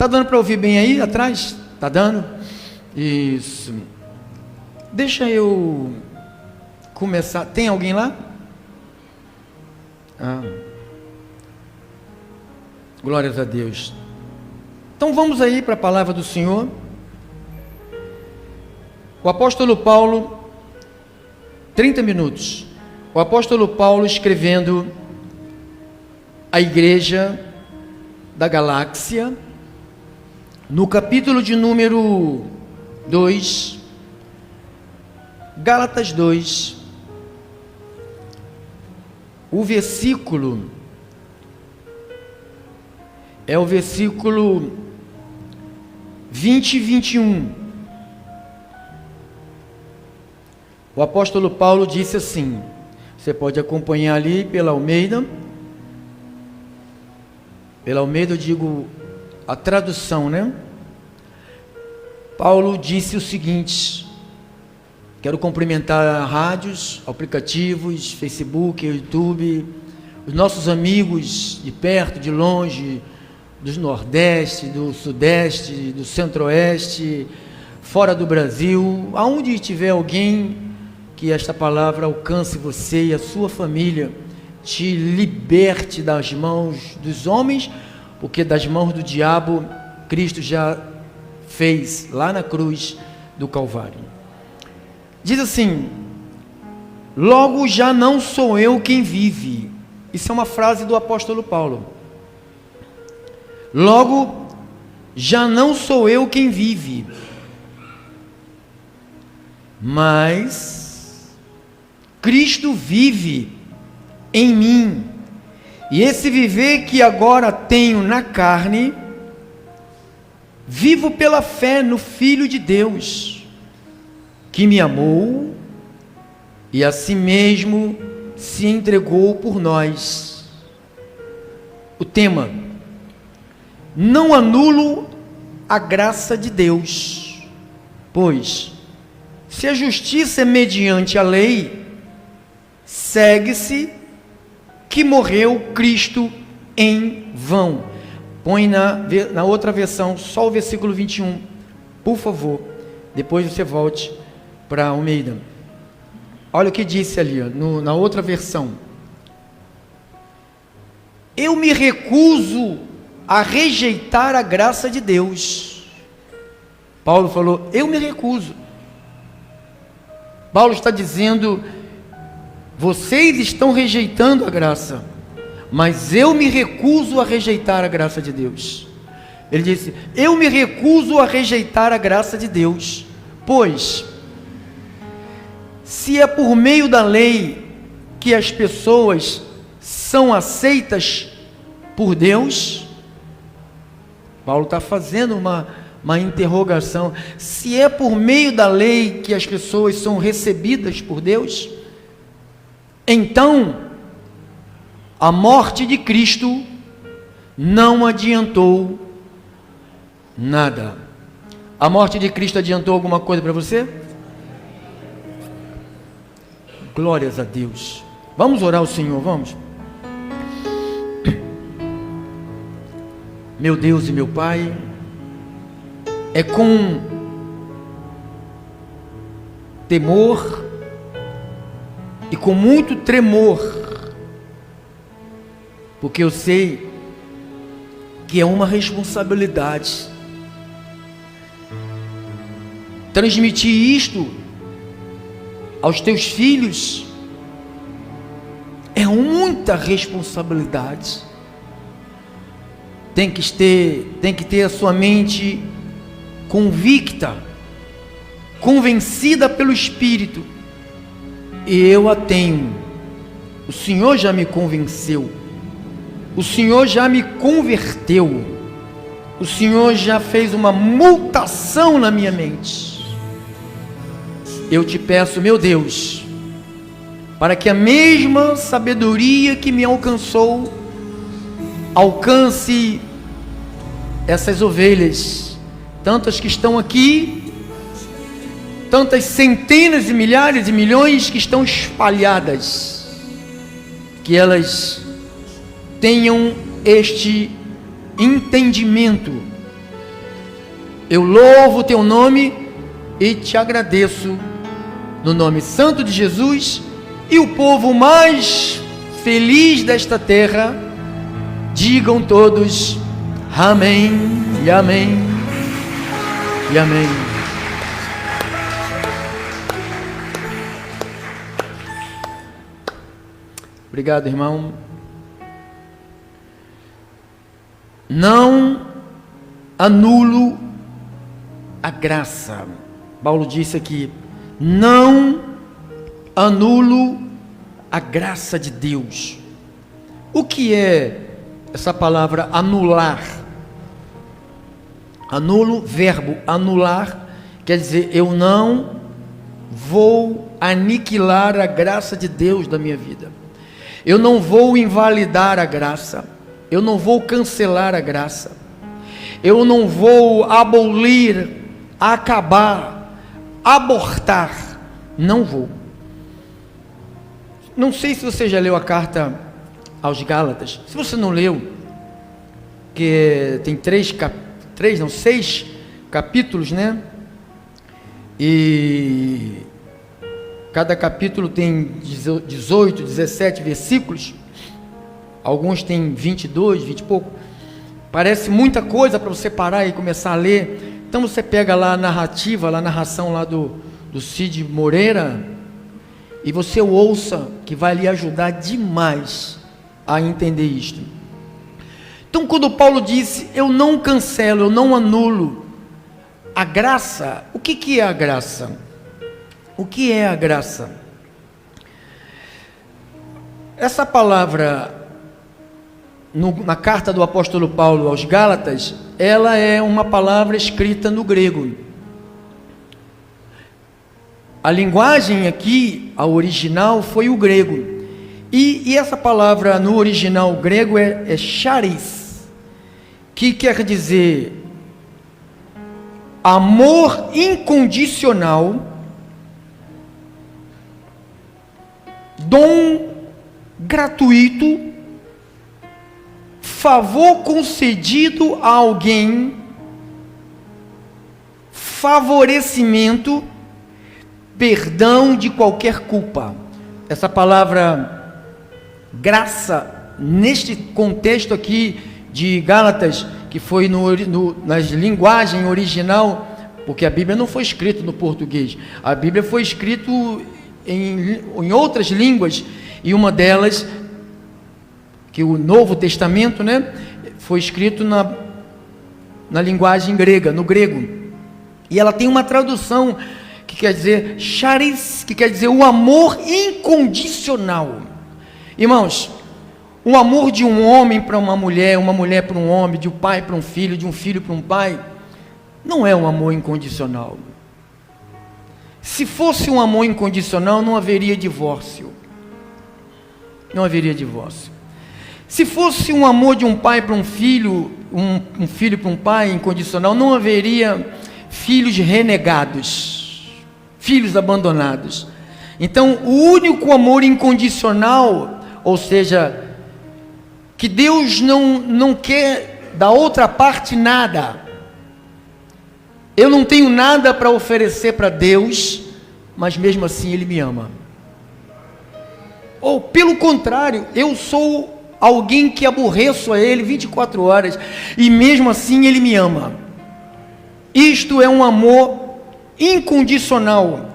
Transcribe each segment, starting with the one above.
Tá dando para ouvir bem aí atrás? Tá dando? Isso. Deixa eu começar. Tem alguém lá? Glórias a Deus. Então vamos aí para a palavra do Senhor. O apóstolo Paulo, 30 minutos. O apóstolo Paulo escrevendo à igreja da Galáxia, no capítulo de número 2, Gálatas 2, o versículo é o versículo 20 e 21. O apóstolo Paulo disse assim, você pode acompanhar ali pela Almeida eu digo a tradução, né? Paulo disse o seguinte, quero cumprimentar rádios, aplicativos, Facebook, YouTube, os nossos amigos de perto, de longe, do Nordeste, do Sudeste, do Centro-Oeste, fora do Brasil, aonde tiver alguém, que esta palavra alcance você e a sua família, te liberte das mãos dos homens, porque das mãos do diabo, Cristo já fez lá na cruz do Calvário. Diz assim, logo já não sou eu quem vive. Isso é uma frase do apóstolo Paulo. Logo já não sou eu quem vive, mas Cristo vive em mim, e esse viver que agora tenho na carne, vivo pela fé no Filho de Deus, que me amou e a si mesmo se entregou por nós. O tema: não anulo a graça de Deus, pois se a justiça é mediante a lei, segue-se que morreu Cristo em vão. Põe na outra versão, só o versículo 21, por favor, depois você volte para Almeida. Olha o que disse ali, na outra versão. Eu me recuso a rejeitar a graça de Deus. Paulo falou, eu me recuso. Paulo está dizendo, vocês estão rejeitando a graça, mas eu me recuso a rejeitar a graça de Deus. Ele disse, eu me recuso a rejeitar a graça de Deus, pois se é por meio da lei que as pessoas são aceitas por Deus, Paulo está fazendo uma interrogação, se é por meio da lei que as pessoas são recebidas por Deus, então a morte de Cristo não adiantou nada. A morte de Cristo adiantou alguma coisa para você? Glórias a Deus. Vamos orar ao Senhor, vamos? Meu Deus e meu Pai, é com temor e com muito tremor, porque eu sei que é uma responsabilidade transmitir isto aos teus filhos, é muita responsabilidade. Tem que ter a sua mente convicta, convencida pelo Espírito, e eu a tenho. O Senhor já me convenceu, o Senhor já me converteu, o Senhor já fez uma mutação na minha mente. Eu te peço, meu Deus, para que a mesma sabedoria que me alcançou, alcance essas ovelhas, tantas que estão aqui, tantas centenas e milhares e milhões que estão espalhadas, que elas tenham este entendimento Eu louvo o teu nome e te agradeço no nome santo de Jesus. E o povo mais feliz desta terra, digam todos amém e amém e amém. Obrigado, irmão. Não anulo a graça. Paulo disse aqui: não anulo a graça de Deus. O que é essa palavra anular? Anulo, verbo anular, quer dizer, eu não vou aniquilar a graça de Deus da minha vida. Eu não vou invalidar a graça. Eu não vou cancelar a graça. Eu não vou abolir, acabar, abortar. Não vou. Não sei se você já leu a carta aos Gálatas. Se você não leu, que tem 6 capítulos, né? E cada capítulo tem 18, 17 versículos. Alguns têm 22, 20 e pouco. Parece muita coisa para você parar e começar a ler. Então você pega lá a narrativa, a narração lá do Cid Moreira, e você ouça, que vai lhe ajudar demais a entender isto. Então, quando Paulo disse, eu não cancelo, eu não anulo a graça, o que é a graça? O que é a graça? Essa palavra, na carta do apóstolo Paulo aos Gálatas, ela é uma palavra escrita no grego. A linguagem aqui, a original, foi o grego. E essa palavra no original grego é charis, que quer dizer amor incondicional, dom gratuito, favor concedido a alguém, favorecimento, perdão de qualquer culpa. Essa palavra graça, neste contexto aqui de Gálatas, que foi na linguagem original, porque a Bíblia não foi escrita no português, a Bíblia foi escrita em outras línguas, e uma delas, que o Novo Testamento, né, foi escrito na linguagem grega, no grego, e ela tem uma tradução que quer dizer charis, que quer dizer o amor incondicional. Irmãos, o amor de um homem para uma mulher para um homem, de um pai para um filho, de um filho para um pai, não é um amor incondicional. Se fosse um amor incondicional, não haveria divórcio. Não haveria divórcio. Se fosse um amor de um pai para um filho, um filho para um pai incondicional, não haveria filhos renegados, filhos abandonados. Então, o único amor incondicional, ou seja, que Deus não quer da outra parte nada. Eu não tenho nada para oferecer para Deus, mas mesmo assim Ele me ama. Ou pelo contrário, eu sou alguém que aborreço a Ele 24 horas, e mesmo assim Ele me ama. Isto é um amor incondicional,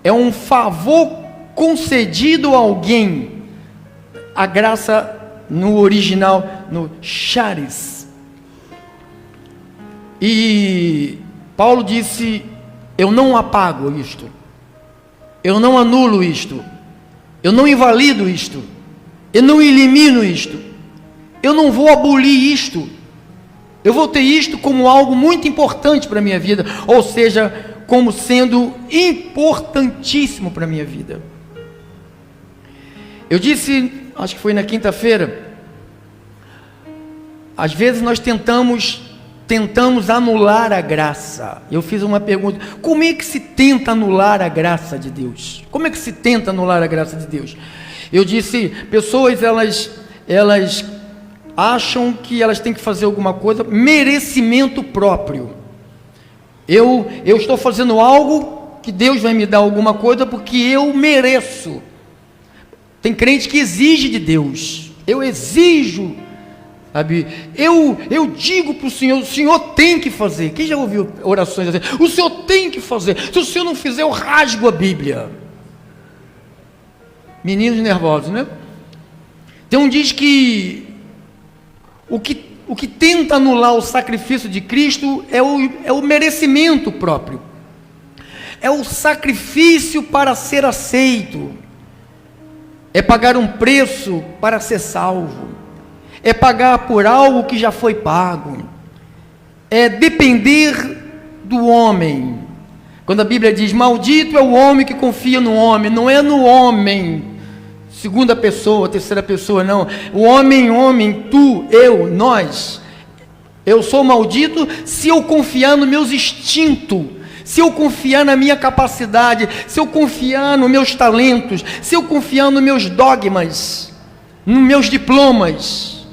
é um favor concedido a alguém. A graça no original, no charis. E Paulo disse, eu não apago isto, eu não anulo isto, eu não invalido isto, eu não elimino isto, eu não vou abolir isto, eu vou ter isto como algo muito importante para a minha vida, ou seja, como sendo importantíssimo para a minha vida. Eu disse, acho que foi na quinta-feira, às vezes nós tentamos anular a graça. Eu fiz uma pergunta, como é que se tenta anular a graça de Deus? Como é que se tenta anular a graça de Deus? Eu disse, pessoas elas acham que elas têm que fazer alguma coisa, merecimento próprio. Eu estou fazendo algo que Deus vai me dar alguma coisa porque eu mereço. Tem crente que exige de Deus. Eu exijo, sabe? Eu digo para o Senhor tem que fazer. Quem já ouviu orações assim? O Senhor tem que fazer. Se o Senhor não fizer, eu rasgo a Bíblia. Meninos nervosos, né? Então diz que o que tenta anular o sacrifício de Cristo é o merecimento próprio. É o sacrifício para ser aceito. É pagar um preço para ser salvo. É pagar por algo que já foi pago. É depender do homem. Quando a Bíblia diz, maldito é o homem que confia no homem, não é no homem, segunda pessoa, terceira pessoa, não. O homem, tu, eu, nós. Eu sou maldito se eu confiar nos meus instintos, se eu confiar na minha capacidade, se eu confiar nos meus talentos, se eu confiar nos meus dogmas, nos meus diplomas.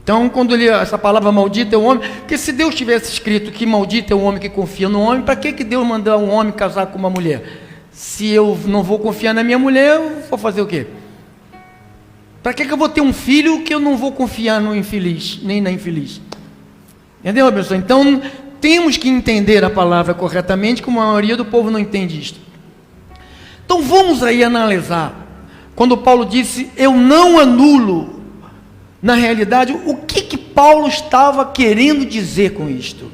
Então, quando essa palavra maldito é o homem, porque se Deus tivesse escrito que maldito é o homem que confia no homem, para que Deus mandou um homem casar com uma mulher? Se eu não vou confiar na minha mulher, eu vou fazer o quê? Para que eu vou ter um filho que eu não vou confiar no infeliz, nem na infeliz? Entendeu, pessoal? Então, temos que entender a palavra corretamente, como a maioria do povo não entende isto. Então, vamos aí analisar. Quando Paulo disse, eu não anulo, na realidade, o que Paulo estava querendo dizer com isto?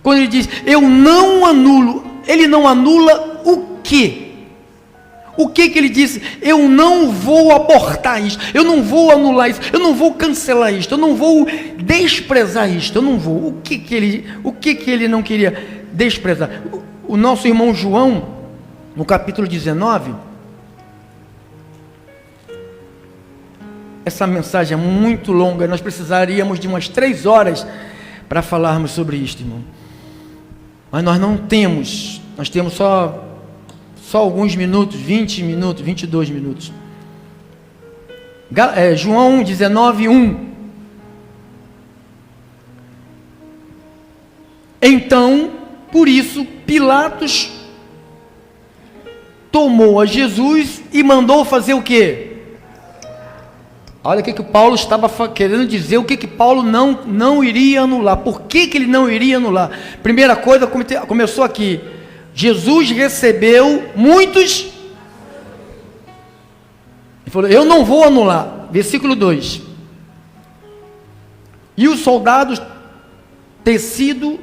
Quando ele diz, eu não anulo, ele não anula o quê? O que ele disse? Eu não vou abortar isso, eu não vou anular isso, eu não vou cancelar isto, eu não vou desprezar isto, eu não vou. O que ele não queria desprezar? O nosso irmão João, no capítulo 19, essa mensagem é muito longa, nós precisaríamos de umas 3 horas para falarmos sobre isto, irmão. Mas nós não temos, nós temos só alguns minutos, 20 minutos, 22 minutos. João 19, 1. Então, por isso, Pilatos tomou a Jesus e mandou fazer o quê? Olha o que Paulo estava querendo dizer, o que Paulo não iria anular. Por que ele não iria anular? Primeira coisa, começou aqui. Jesus recebeu muitos. Ele falou, eu não vou anular. Versículo 2. E os soldados, tecido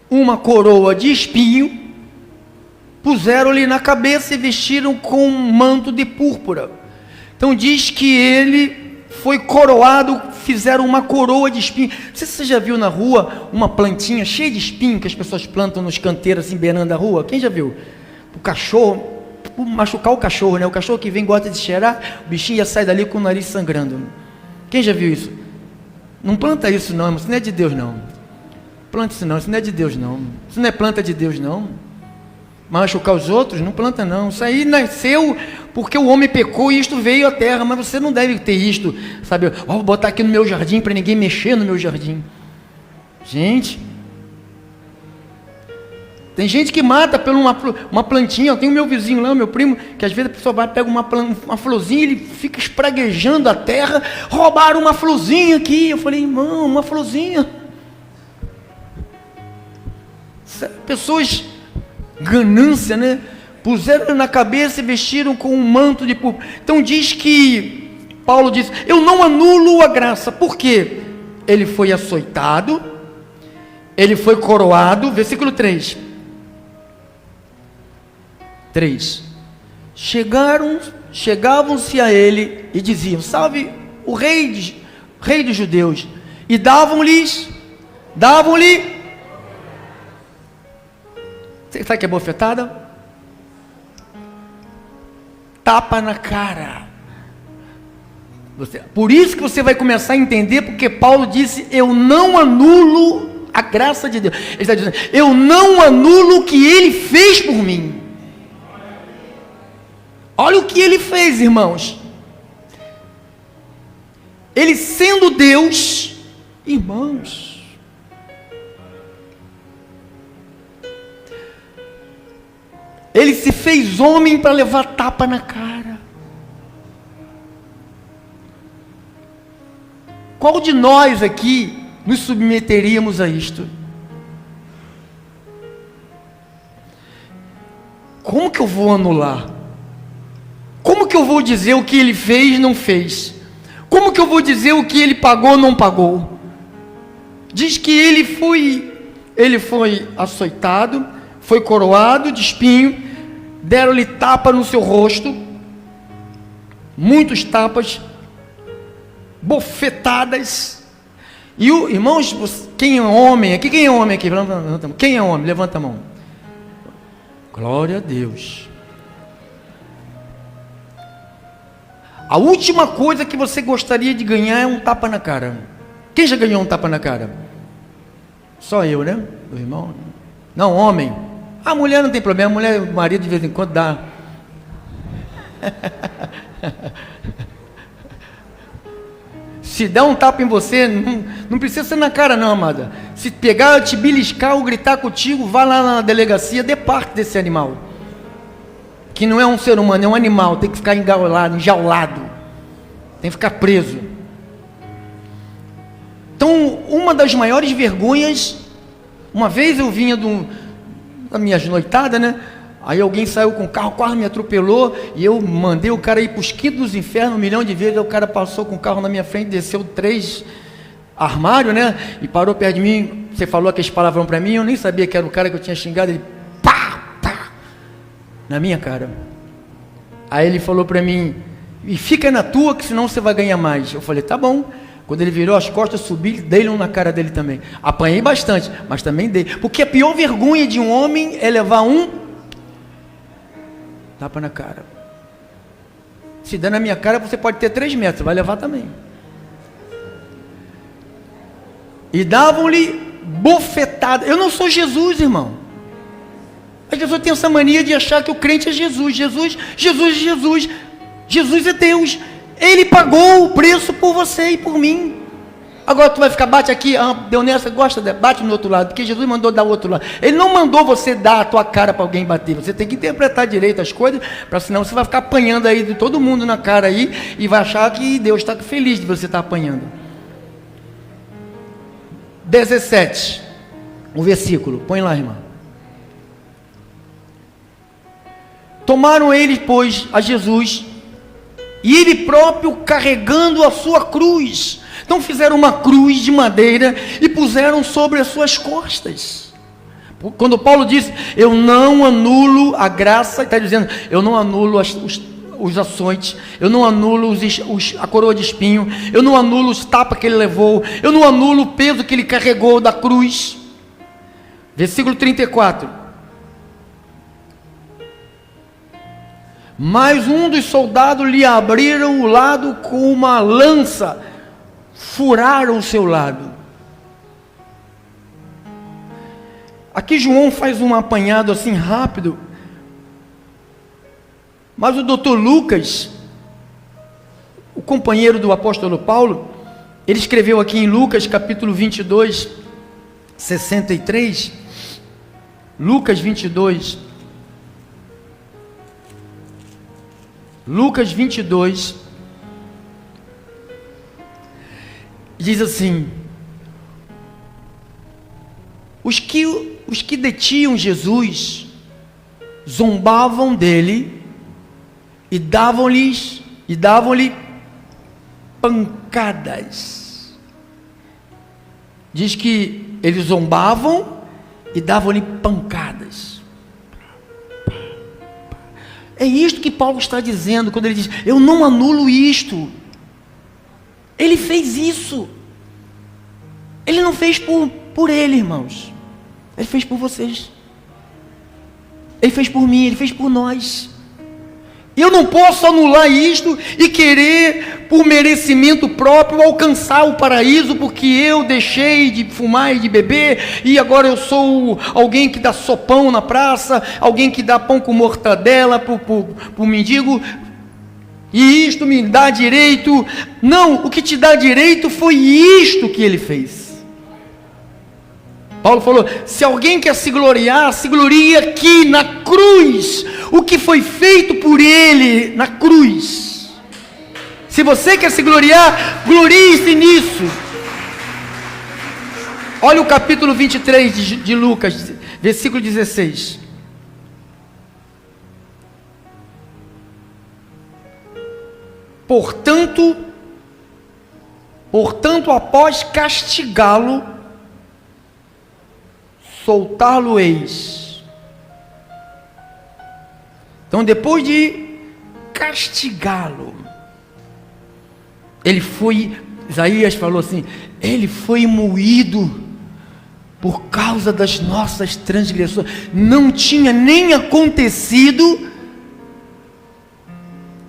uma coroa de espinho, puseram-lhe na cabeça e vestiram com um manto de púrpura. Então diz que ele foi coroado, fizeram uma coroa de espinho. Não sei se você já viu na rua uma plantinha cheia de espinho que as pessoas plantam nos canteiros assim, beirando a rua. Quem já viu? O cachorro, machucar o cachorro, né? O cachorro que vem gosta de cheirar, o bichinho já sai dali com o nariz sangrando. Quem já viu isso? Não planta isso não, irmão. Isso não é de Deus não. Planta isso não, isso não é de Deus não. Isso não é planta de Deus não. Machucar os outros, não planta não. Isso aí nasceu porque o homem pecou e isto veio à terra, mas você não deve ter isto, sabe? Vou botar aqui no meu jardim para ninguém mexer no meu jardim. Gente, tem gente que mata por uma plantinha. Eu tenho meu vizinho lá, meu primo, que às vezes a pessoa vai, pega uma florzinha, ele fica espraguejando a terra. Roubaram uma florzinha aqui. Eu falei, irmão, uma florzinha. Pessoas, ganância, né? Puseram na cabeça e vestiram com um manto de púrpura. Então diz que, Paulo diz, eu não anulo a graça. Por quê? Ele foi açoitado, ele foi coroado. Versículo 3. Chegavam-se a ele e diziam, salve o rei dos judeus. E davam-lhe, você sabe que é bofetada? Tapa na cara. Por isso que você vai começar a entender, porque Paulo disse, eu não anulo a graça de Deus. Ele está dizendo, eu não anulo o que ele fez por mim. Olha o que ele fez, irmãos. Ele sendo Deus, irmãos, Ele se fez homem para levar tapa na cara. Qual de nós aqui nos submeteríamos a isto? Como que eu vou anular? Como que eu vou dizer o que ele fez, não fez? Como que eu vou dizer o que ele pagou, não pagou? Diz que ele foi açoitado, foi coroado de espinho, deram-lhe tapa no seu rosto, muitos tapas, bofetadas. E irmãos, quem é homem aqui? Quem é homem aqui? Quem é homem? Levanta a mão. Glória a Deus. A última coisa que você gostaria de ganhar é um tapa na cara. Quem já ganhou um tapa na cara? Só eu, né? O irmão? Não, homem. A mulher não tem problema. A mulher, o marido de vez em quando dá. Se der um tapa em você, não precisa ser na cara não, amada. Se pegar, te beliscar ou gritar contigo, vá lá na delegacia, dê parte desse animal. Que não é um ser humano, é um animal, tem que ficar enjaulado. Tem que ficar preso. Então, uma das maiores vergonhas, uma vez eu vinha da minha noitada, né? Aí alguém saiu com o carro, quase me atropelou, e eu mandei o cara ir para os quintos dos infernos, 1 milhão de vezes. Aí o cara passou com o carro na minha frente, desceu 3 armários, né? E parou perto de mim. Você falou aqueles palavrão para mim, eu nem sabia que era o cara que eu tinha xingado. Ele, pá, pá, na minha cara. Aí ele falou para mim, e fica na tua, que senão você vai ganhar mais. Eu falei, tá bom. Quando ele virou as costas, eu subi, dei um na cara dele também. Apanhei bastante, mas também dei. Porque a pior vergonha de um homem é levar um tapa na cara. Se der na minha cara, você pode ter 3 metros, vai levar também. E davam-lhe bofetada. Eu não sou Jesus, irmão. As pessoas têm essa mania de achar que o crente é Jesus. Jesus é Deus. Ele pagou o preço por você e por mim. Agora tu vai ficar, bate aqui, deu nessa, gosta, bate no outro lado, porque Jesus mandou dar o outro lado. Ele não mandou você dar a tua cara para alguém bater. Você tem que interpretar direito as coisas, para senão você vai ficar apanhando aí de todo mundo na cara aí, e vai achar que Deus está feliz de você estar apanhando. 17, o versículo, põe lá, irmã. Tomaram eles, pois, a Jesus, e ele próprio carregando a sua cruz. Então fizeram uma cruz de madeira e puseram sobre as suas costas. Quando Paulo diz, eu não anulo a graça, ele está dizendo, eu não anulo os açoites, eu não anulo a coroa de espinho, eu não anulo os tapas que ele levou, eu não anulo o peso que ele carregou da cruz. Versículo 34. Mas um dos soldados lhe abriram o lado com uma lança, furaram o seu lado. Aqui João faz um apanhado assim rápido, mas o doutor Lucas, o companheiro do apóstolo Paulo, ele escreveu aqui em Lucas capítulo 22, 63, Lucas 22, diz assim, os que detinham Jesus zombavam dele e davam-lhe pancadas. Diz que eles zombavam e davam-lhe pancadas. É isto que Paulo está dizendo quando ele diz, eu não anulo isto. Ele fez isso. Ele não fez por ele, irmãos. Ele fez por vocês. Ele fez por mim, ele fez por nós. Eu não posso anular isto e querer, por merecimento próprio, alcançar o paraíso, porque eu deixei de fumar e de beber, e agora eu sou alguém que dá sopão na praça, alguém que dá pão com mortadela para o mendigo, e isto me dá direito. Não, o que te dá direito foi isto que ele fez. Paulo falou: se alguém quer se gloriar, se glorie aqui na cruz, o que foi feito por ele na cruz. Se você quer se gloriar, glorie-se nisso. Olha o capítulo 23 de Lucas, versículo 16. Portanto, após castigá-lo, soltá-lo-eis. Então, depois de castigá-lo, ele foi, Isaías falou assim, ele foi moído por causa das nossas transgressões. Não tinha nem acontecido.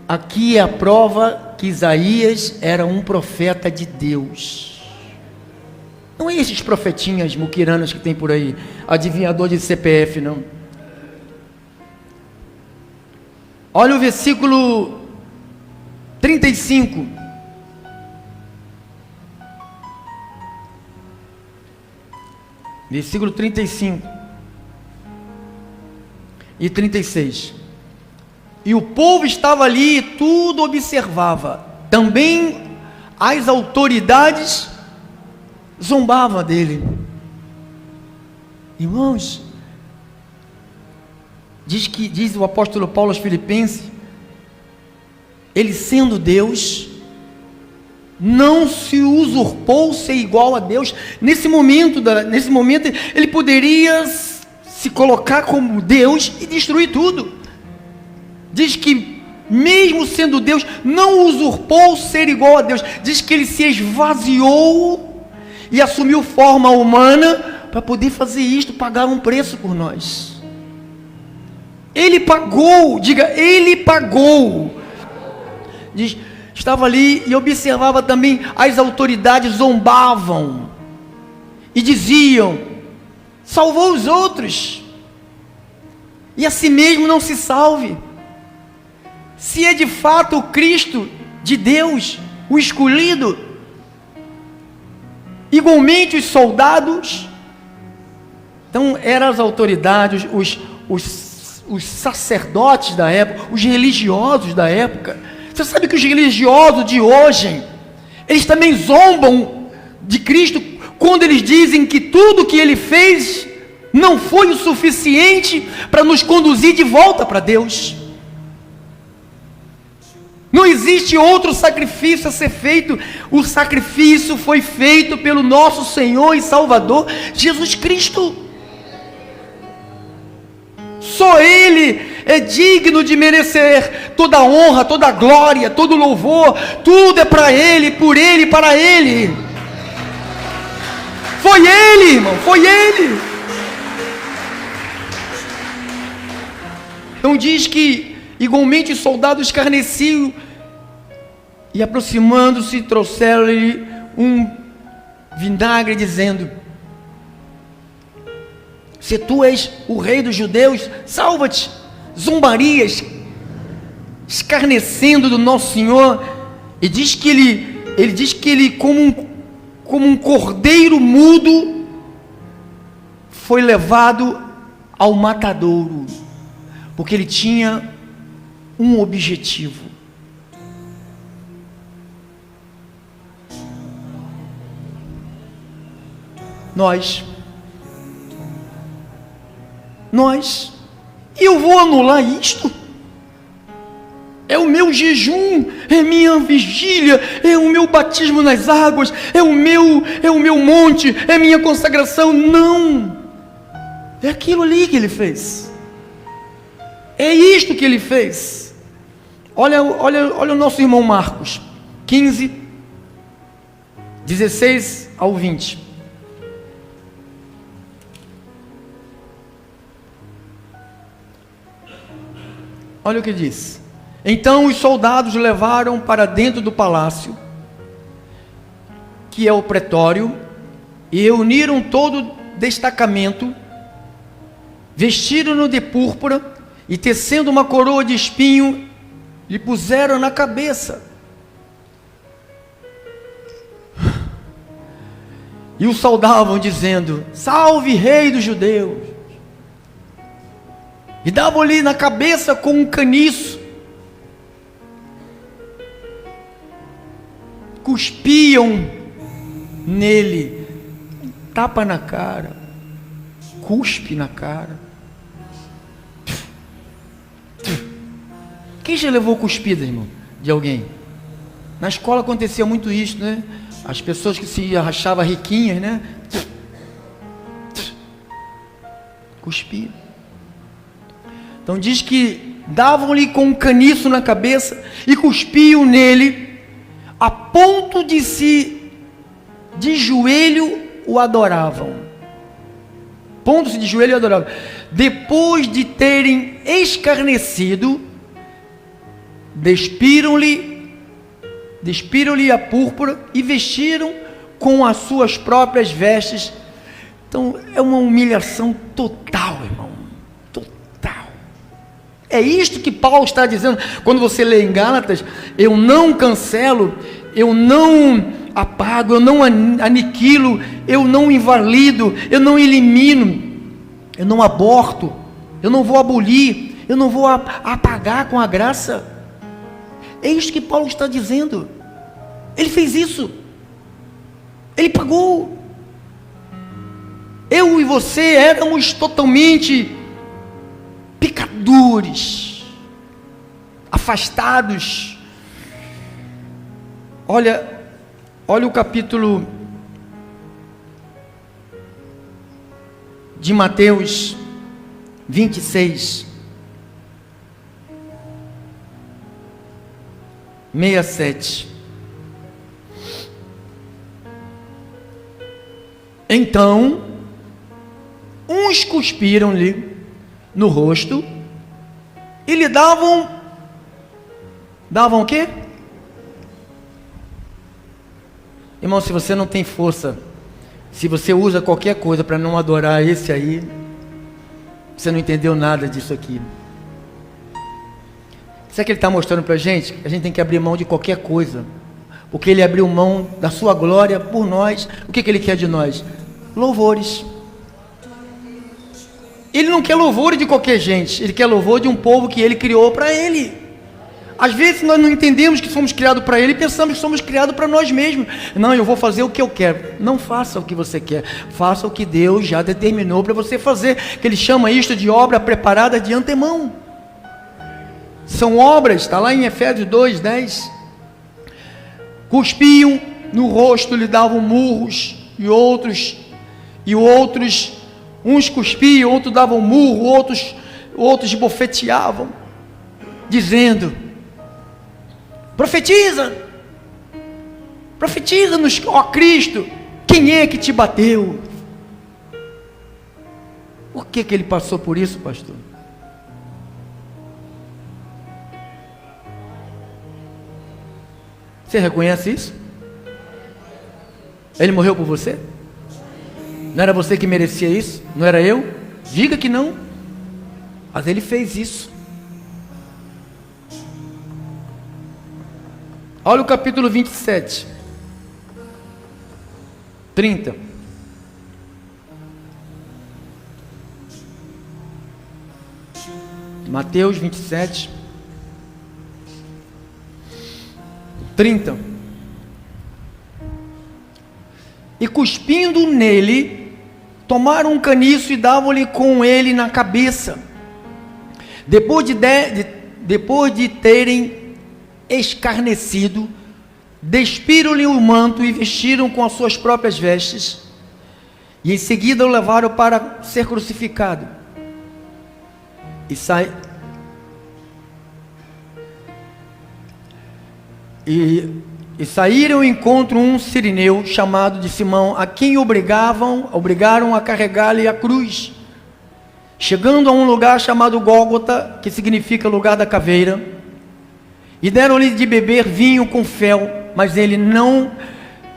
Aqui é a prova que Isaías era um profeta de Deus. Não é esses profetinhas muquiranas que tem por aí, adivinhador de CPF, não. Olha o versículo 35. Versículo 35 e 36. E o povo estava ali e tudo observava. Também as autoridades zombavam dele. Irmãos, diz o apóstolo Paulo aos Filipenses, ele sendo Deus, não se usurpou ser igual a Deus. Nesse momento ele poderia se colocar como Deus e destruir tudo. Diz que mesmo sendo Deus, não usurpou ser igual a Deus. Diz que ele se esvaziou e assumiu forma humana para poder fazer isto, pagar um preço por nós. Ele pagou, diga, ele pagou. Diz, estava ali e observava também, as autoridades zombavam e diziam, salvou os outros e a si mesmo não se salve. Se é de fato o Cristo de Deus, o escolhido, igualmente os soldados, então eram as autoridades, os sacerdotes da época, os religiosos da época. Você sabe que os religiosos de hoje, eles também zombam de Cristo, quando eles dizem que tudo que ele fez não foi o suficiente para nos conduzir de volta para Deus. Não existe outro sacrifício a ser feito. O sacrifício foi feito pelo nosso Senhor e Salvador, Jesus Cristo. Só Ele é digno de merecer toda a honra, toda a glória, todo o louvor. Tudo é para Ele, por Ele e para Ele. Foi Ele, irmão, foi Ele. Então diz que igualmente os soldados escarneciam e aproximando-se trouxeram-lhe um vinagre dizendo, se tu és o rei dos judeus, salva-te. Zombarias, escarnecendo do nosso Senhor. E diz que ele como um cordeiro mudo foi levado ao matadouro, porque ele tinha um objetivo. E eu vou anular isto? É o meu jejum, é minha vigília, é o meu batismo nas águas, é o meu monte, é minha consagração. Não, é aquilo ali que ele fez, é isto que ele fez. Olha o nosso irmão Marcos 15, 16 ao 20. Olha o que diz. Então os soldados levaram para dentro do palácio, que é o pretório, e reuniram todo o destacamento, vestiram-no de púrpura, e tecendo uma coroa de espinho, lhe puseram na cabeça. e o saudavam, dizendo: salve, rei dos judeus. E davam-lhe na cabeça com um caniço, cuspiam nele, tapa na cara, cuspe na cara. Quem já levou cuspida, irmão, de alguém? Na escola acontecia muito isso, né? As pessoas que se achavam riquinhas, né? Cuspiam. Então diz que davam-lhe com um caniço na cabeça e cuspiam nele, a ponto de se de joelho o adoravam. Pondo-se de joelho o adoravam. Depois de terem escarnecido, despiram-lhe a púrpura e vestiram com as suas próprias vestes. Então é uma humilhação total, irmão, total. É isto que Paulo está dizendo quando você lê em Gálatas: eu não cancelo, eu não apago, eu não aniquilo, eu não invalido, eu não elimino, eu não aborto, eu não vou abolir, eu não vou apagar com a graça. É isto que Paulo está dizendo. Ele fez isso, ele pagou. Eu e você éramos totalmente pecadores, afastados. Olha o capítulo de Mateus 26, 67. Então, uns cuspiram-lhe no rosto e lhe davam o quê? Irmão, se você não tem força, se você usa qualquer coisa para não adorar esse aí, você não entendeu nada disso aqui. Sabe o que ele está mostrando para a gente? A gente tem que abrir mão de qualquer coisa, porque ele abriu mão da sua glória por nós. O que ele quer de nós? Louvores. Ele não quer louvor de qualquer gente, ele quer louvor de um povo que ele criou para ele. Às vezes nós não entendemos que somos criados para ele e pensamos que somos criados para nós mesmos. Não, eu vou fazer o que eu quero. Não faça o que você quer, faça o que Deus já determinou para você fazer, que ele chama isto de obra preparada de antemão. São obras, está lá em Efésios 2:10. Cuspiam no rosto, lhe davam murros, e outros, uns cuspiam, outros davam murro, outros bofeteavam, dizendo: profetiza-nos, ó Cristo, quem é que te bateu? Por que ele passou por isso, pastor? Você reconhece isso? Ele morreu por você? Não era você que merecia isso? Não era eu? Diga que não. Mas ele fez isso. Olha o capítulo 27, 30. Mateus 27, 30. E cuspindo nele, tomaram um caniço e davam-lhe com ele na cabeça. Depois de terem escarnecido, despiram-lhe o manto e vestiram com as suas próprias vestes, e em seguida o levaram para ser crucificado. E saíram ao encontro um sirineu chamado de Simão, a quem obrigaram a carregar-lhe a cruz. Chegando a um lugar chamado Gólgota, que significa lugar da caveira, e deram-lhe de beber vinho com fel, mas ele não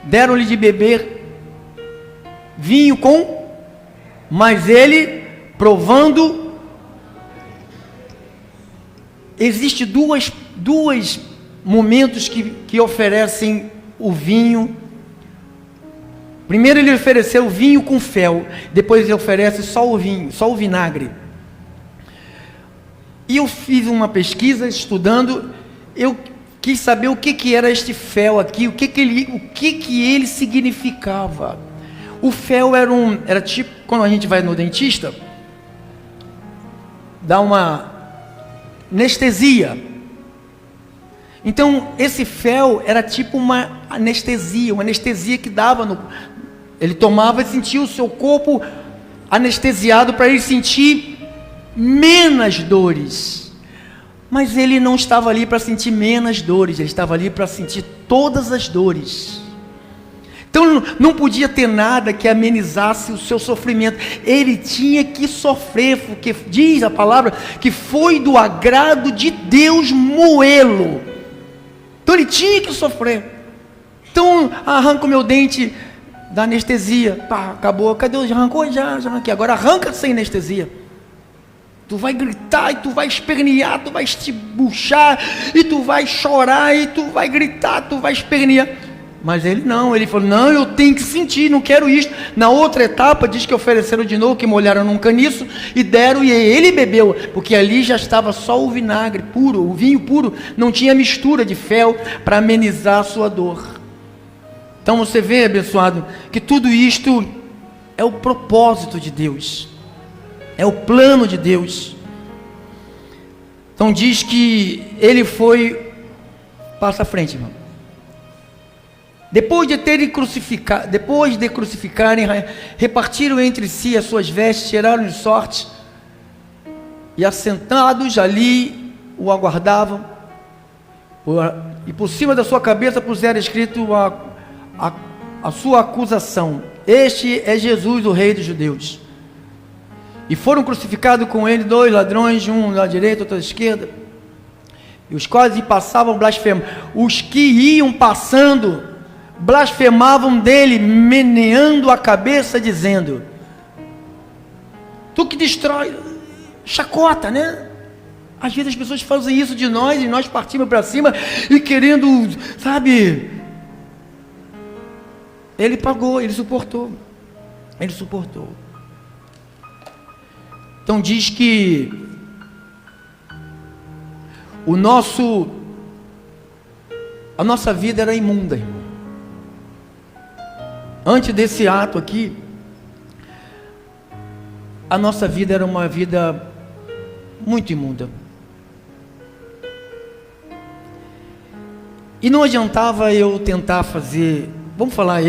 deram-lhe de beber vinho com, mas ele, provando, existe duas momentos que oferecem o vinho Primeiro ele ofereceu o vinho com fel, depois ele oferece só o vinho, só o vinagre. E eu fiz uma pesquisa estudando, eu quis saber o que era este fel aqui, o que ele significava. O fel era tipo, quando a gente vai no dentista, dá uma anestesia. Então, esse fel era tipo uma anestesia que dava ele tomava e sentia o seu corpo anestesiado para ele sentir menos dores. Mas ele não estava ali para sentir menos dores, ele estava ali para sentir todas as dores. Então não podia ter nada que amenizasse o seu sofrimento. Ele tinha que sofrer, porque diz a palavra que foi do agrado de Deus moê-lo. Então ele tinha que sofrer. Então arranca o meu dente da anestesia. Pá, acabou. Cadê o arrancou? Já arranquei. Agora arranca sem anestesia. Tu vai gritar, e tu vai espernear, tu vai estribuchar, e tu vai chorar, e tu vai gritar, tu vai espernear. Mas ele não, ele falou, não, eu tenho que sentir, não quero isso. Na outra etapa, diz que ofereceram de novo, que molharam num caniço, e deram, e ele bebeu, porque ali já estava só o vinagre puro, o vinho puro, não tinha mistura de fel, para amenizar a sua dor. Então você vê, abençoado, que tudo isto é o propósito de Deus, é o plano de Deus. Então diz que ele foi, passa à frente, irmão. Depois de crucificarem, repartiram entre si as suas vestes, tiraram de sorte, e assentados ali o aguardavam, e por cima da sua cabeça puseram escrito a sua acusação: este é Jesus, o Rei dos Judeus. E foram crucificados com ele 2 ladrões, um à direita, outro à esquerda, e os quais passavam blasfemando. Os que iam passando blasfemavam dele, meneando a cabeça, dizendo: tu que destrói, chacota, né? Às vezes as pessoas fazem isso de nós, e nós partimos para cima, e querendo, sabe, ele pagou, ele suportou. Então diz que a nossa vida era imunda, irmão. Antes desse ato aqui, a nossa vida era uma vida muito imunda. E não adiantava eu tentar fazer, vamos falar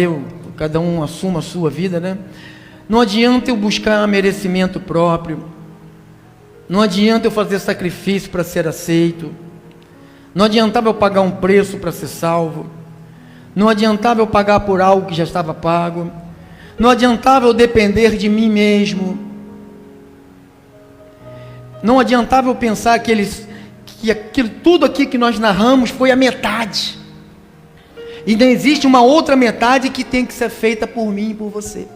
cada um assuma a sua vida, né? Não adianta eu buscar merecimento próprio. Não adianta eu fazer sacrifício para ser aceito. Não adiantava eu pagar um preço para ser salvo. Não adiantava eu pagar por algo que já estava pago. Não adiantava eu depender de mim mesmo. Não adiantava eu pensar que aquilo tudo aqui que nós narramos foi a metade. E ainda existe uma outra metade que tem que ser feita por mim e por você.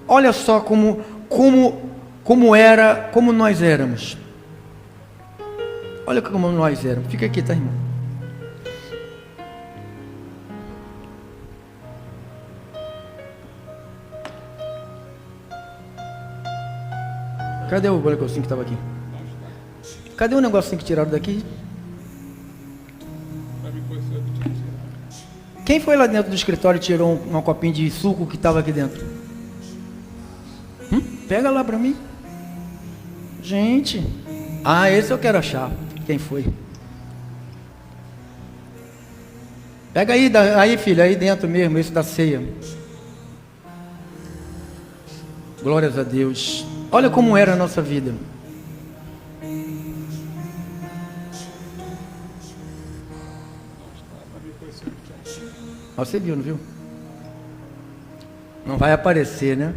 Olha só como nós éramos. Olha como nós éramos. Fica aqui, tá, irmão? Cadê o negocinho que estava aqui? Cadê o negocinho que tiraram daqui? Quem foi lá dentro do escritório e tirou uma copinha de suco que estava aqui dentro? Pega lá para mim. Gente. Esse eu quero achar. Quem foi? Pega aí, filho, aí dentro mesmo, esse da ceia. Glórias a Deus. Olha como era a nossa vida. Você viu, não viu? Não vai aparecer, né?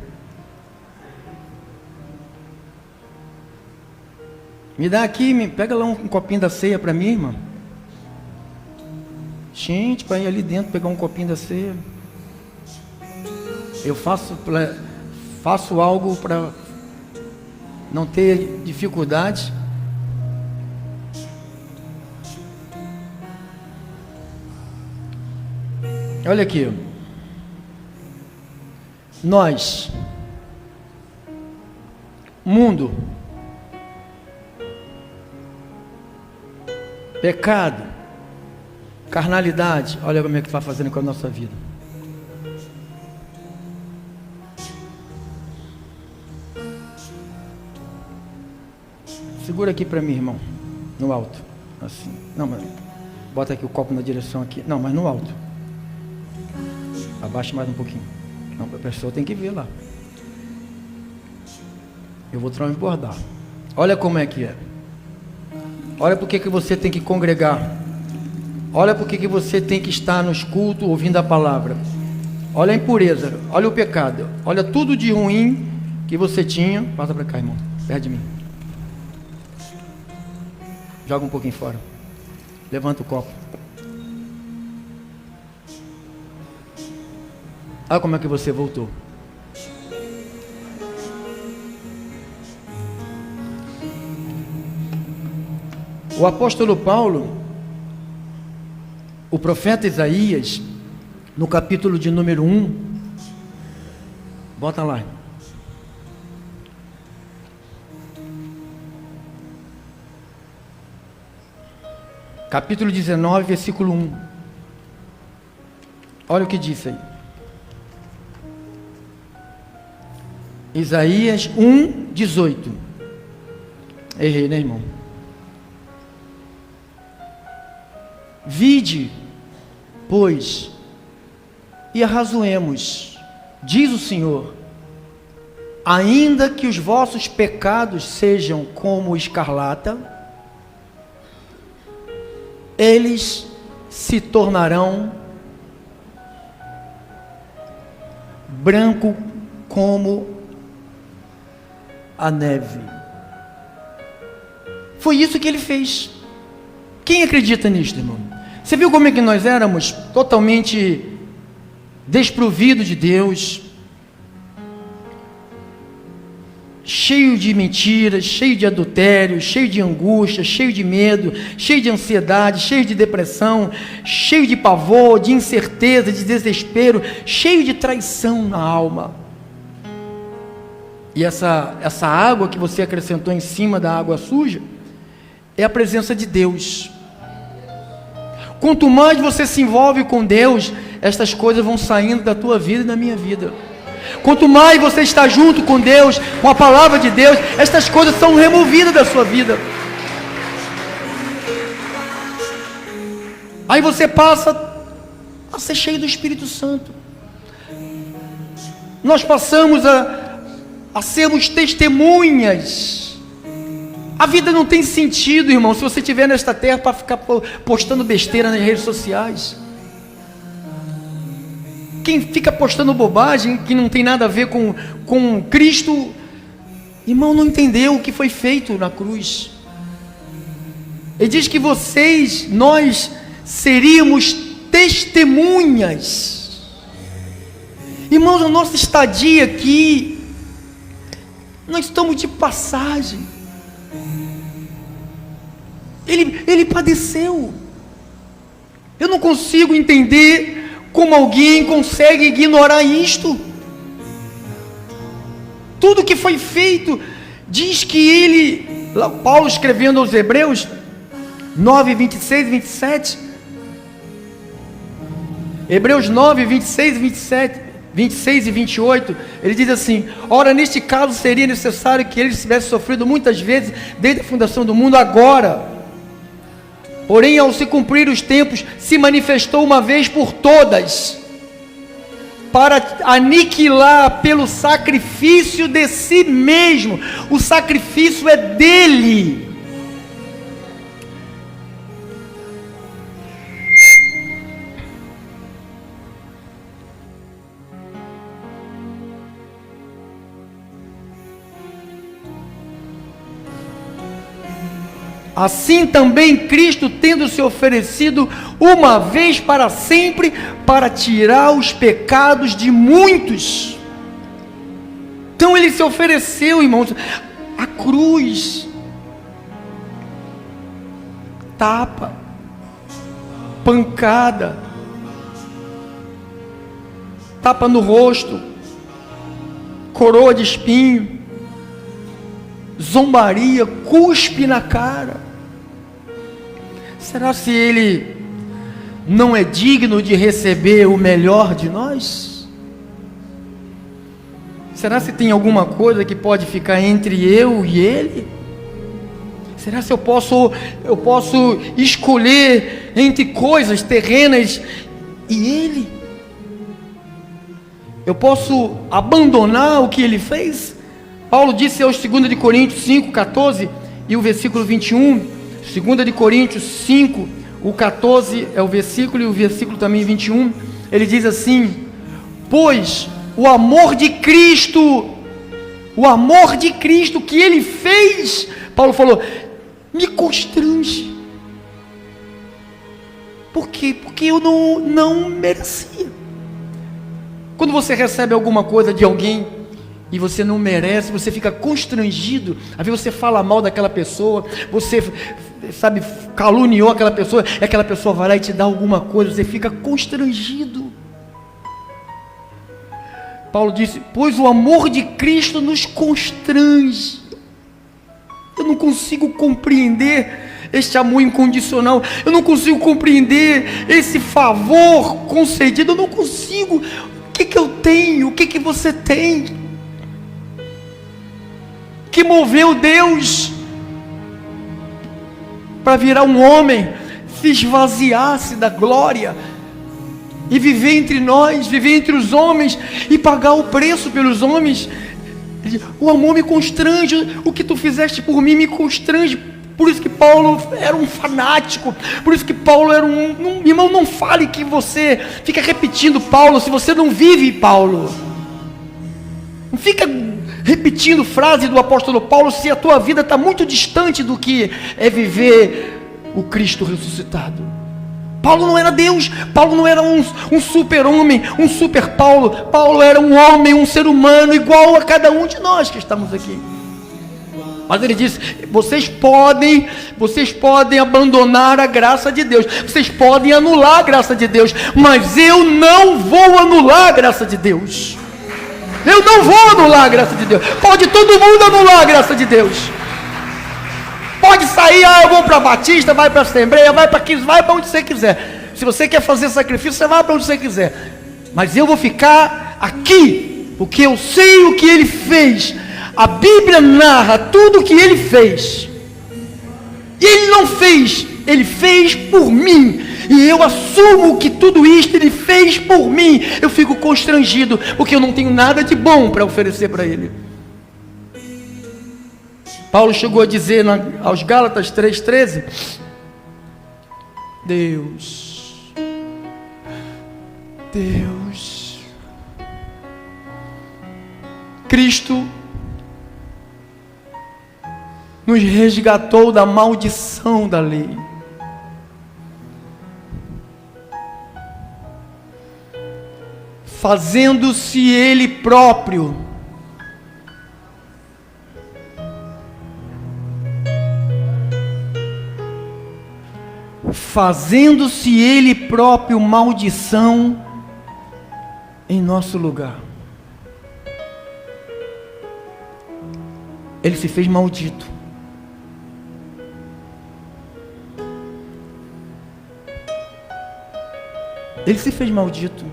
Me dá aqui, pega lá um copinho da ceia para mim, irmão. Gente, para ir ali dentro pegar um copinho da ceia. Eu faço algo para não ter dificuldade. Olha aqui. Nós, mundo, pecado, carnalidade, olha como é que está fazendo com a nossa vida. Segura aqui para mim, irmão, no alto, assim. Não, mas bota aqui o copo na direção aqui. Não, mas no alto. Abaixa mais um pouquinho. Não, a pessoa tem que ver lá. Eu vou transbordar. Olha como é que é. Olha por que você tem que congregar. Olha por que você tem que estar nos cultos ouvindo a palavra. Olha a impureza, olha o pecado. Olha tudo de ruim que você tinha. Passa para cá, irmão, perto de mim. Joga um pouquinho fora. Levanta o copo. Olha como é que você voltou. O apóstolo Paulo, o profeta Isaías, no capítulo de número 1, bota lá. Capítulo 19, versículo 1. Olha o que diz aí. Isaías 1, 18. Errei, né, irmão? Vide, pois, e arrazoemos, diz o Senhor, ainda que os vossos pecados sejam como escarlata, eles se tornarão branco como a neve. Foi isso que ele fez. Quem acredita nisto, irmão? Você viu como é que nós éramos totalmente desprovidos de Deus, cheio de mentiras, cheio de adultério, cheio de angústia, cheio de medo, cheio de ansiedade, cheio de depressão, cheio de pavor, de incerteza, de desespero, cheio de traição na alma. E essa água que você acrescentou em cima da água suja é a presença de Deus. Quanto mais você se envolve com Deus, estas coisas vão saindo da tua vida e da minha vida. Quanto mais você está junto com Deus, com a palavra de Deus, estas coisas são removidas da sua vida. Aí você passa a ser cheio do Espírito Santo. Nós passamos a sermos testemunhas. A vida não tem sentido, irmão, se você estiver nesta terra para ficar postando besteira nas redes sociais. Quem fica postando bobagem que não tem nada a ver com Cristo, irmão, não entendeu o que foi feito na cruz. Ele diz que nós seríamos testemunhas. Irmãos, a nossa estadia aqui, nós estamos de passagem. Ele padeceu. Eu não consigo entender como alguém consegue ignorar isto. Tudo que foi feito, diz que Paulo escrevendo aos Hebreus 9, 26 e 27, Hebreus 9, 26 e 27, 26 e 28, ele diz assim: ora, neste caso seria necessário que ele tivesse sofrido muitas vezes desde a fundação do mundo. Agora, porém, ao se cumprir os tempos, se manifestou uma vez por todas, para aniquilar pelo sacrifício de si mesmo. O sacrifício é dele. Assim também Cristo, tendo se oferecido uma vez para sempre, para tirar os pecados de muitos. Então ele se ofereceu, irmãos. A cruz, tapa, pancada, tapa no rosto, coroa de espinho, zombaria, cuspe na cara. Será se ele não é digno de receber o melhor de nós? Será se tem alguma coisa que pode ficar entre eu e ele? Será se eu posso escolher entre coisas terrenas e ele? Eu posso abandonar o que ele fez? Paulo disse aos 2 de Coríntios 5, 14 e o versículo 21, 2 de Coríntios 5, o 14 é o versículo e o versículo também 21, ele diz assim: pois o amor de Cristo que ele fez, Paulo falou, me constrange. Por quê? Porque eu não merecia. Quando você recebe alguma coisa de alguém e você não merece, você fica constrangido. Às vezes você fala mal daquela pessoa, você, sabe, caluniou aquela pessoa, e aquela pessoa vai lá e te dá alguma coisa, você fica constrangido. Paulo disse, pois o amor de Cristo nos constrange. Eu não consigo compreender este amor incondicional, eu não consigo compreender esse favor concedido, eu não consigo. O que eu tenho? O que você tem? Que moveu Deus para virar um homem, se esvaziasse da glória e viver entre nós, viver entre os homens e pagar o preço pelos homens. O amor me constrange, o que tu fizeste por mim me constrange. Por isso que Paulo era um fanático, por isso que Paulo era irmão, não fale que você fica repetindo Paulo, se você não vive Paulo. Não fica repetindo frase do apóstolo Paulo, se a tua vida está muito distante do que é viver o Cristo ressuscitado. Paulo não era Deus, Paulo não era um super-homem, um super-Paulo. Paulo era um homem, um ser humano, igual a cada um de nós que estamos aqui. Mas ele disse, vocês podem abandonar a graça de Deus, vocês podem anular a graça de Deus, mas eu não vou anular a graça de Deus. Eu não vou anular a graça de Deus. Pode todo mundo anular a graça de Deus. Pode sair, eu vou para a Batista, vai para a Assembleia, vai para onde você quiser. Se você quer fazer sacrifício, você vai para onde você quiser. Mas eu vou ficar aqui, porque eu sei o que ele fez. A Bíblia narra tudo o que ele fez. E ele não fez, ele fez por mim. E eu assumo que tudo isto ele fez por mim. Eu fico constrangido, porque eu não tenho nada de bom para oferecer para ele. Paulo chegou a dizer aos Gálatas 3,13: Deus, Cristo nos resgatou da maldição da lei. Fazendo-se Ele próprio maldição em nosso lugar. Ele se fez maldito. Ele se fez maldito.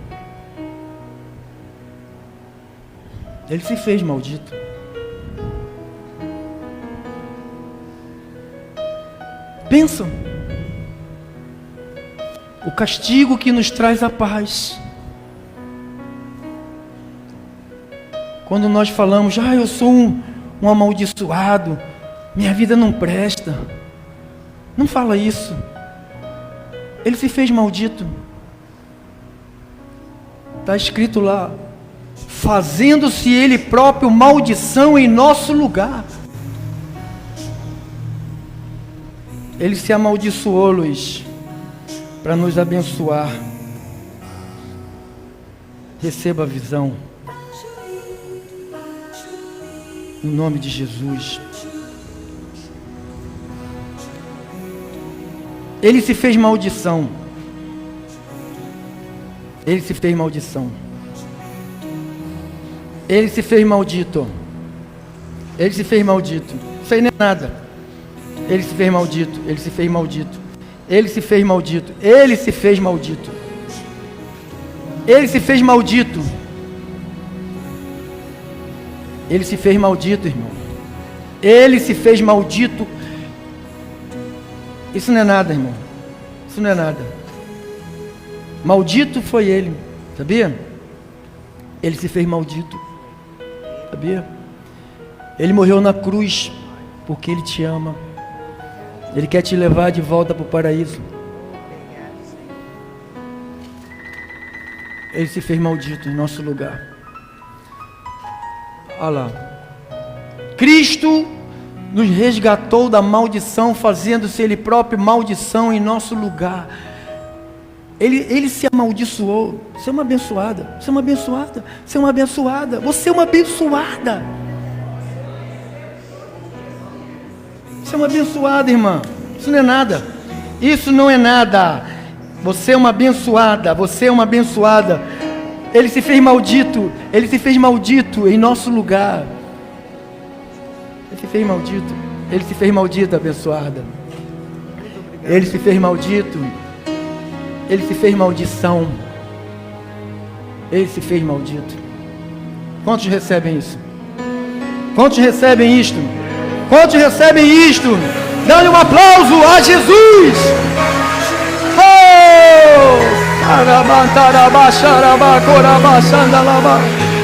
Ele se fez maldito. Pensam. O castigo que nos traz a paz. Quando nós falamos, eu sou um amaldiçoado, minha vida não presta. Não fala isso. Ele se fez maldito. Está escrito lá, fazendo-se Ele próprio maldição em nosso lugar. Ele se amaldiçoou, Luiz, para nos abençoar. Receba a visão. Em nome de Jesus. Ele se fez maldição. Ele se fez maldição. Ele se fez maldito. Ele se fez maldito. Isso aí não é nada. Ele se fez maldito. Ele se fez maldito. Ele se fez maldito. Ele se fez maldito. Ele se fez maldito. Ele se fez maldito, irmão. Ele se fez maldito. Isso não é nada, irmão. Isso não é nada. Maldito foi ele. Sabia? Ele se fez maldito. Sabia? Ele morreu na cruz porque Ele te ama. Ele quer te levar de volta para o paraíso. Ele se fez maldito em nosso lugar. Olha lá. Cristo nos resgatou da maldição, fazendo-se Ele próprio maldição em nosso lugar. Ele se amaldiçoou. Você é uma abençoada. Você é uma abençoada. Você é uma abençoada. Você é uma abençoada. Você é uma abençoada, irmã. Isso não é nada. Isso não é nada. Você é uma abençoada. Você é uma abençoada. Ele se fez maldito. Ele se fez maldito em nosso lugar. Ele se fez maldito. Ele se fez maldito, abençoada. Ele se fez maldito. Ele se fez maldição. Ele se fez maldito. Quantos recebem isso? Quantos recebem isto? Quantos recebem isto? Dá-lhe um aplauso a Jesus.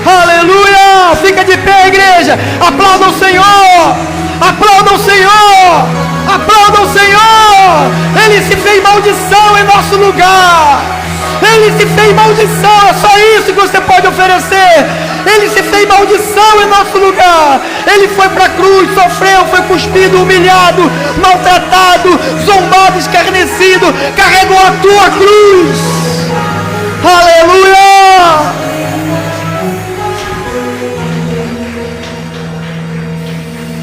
Aleluia! Fica de pé, igreja. Aplauda o Senhor. Aplauda o Senhor. Aplauda o Senhor. Ele se fez maldição em nosso lugar. Ele se fez maldição. É só isso que você pode oferecer. Ele se fez maldição em nosso lugar. Ele foi para a cruz, sofreu, foi cuspido, humilhado, maltratado, zombado, escarnecido. Carregou a tua cruz. Aleluia!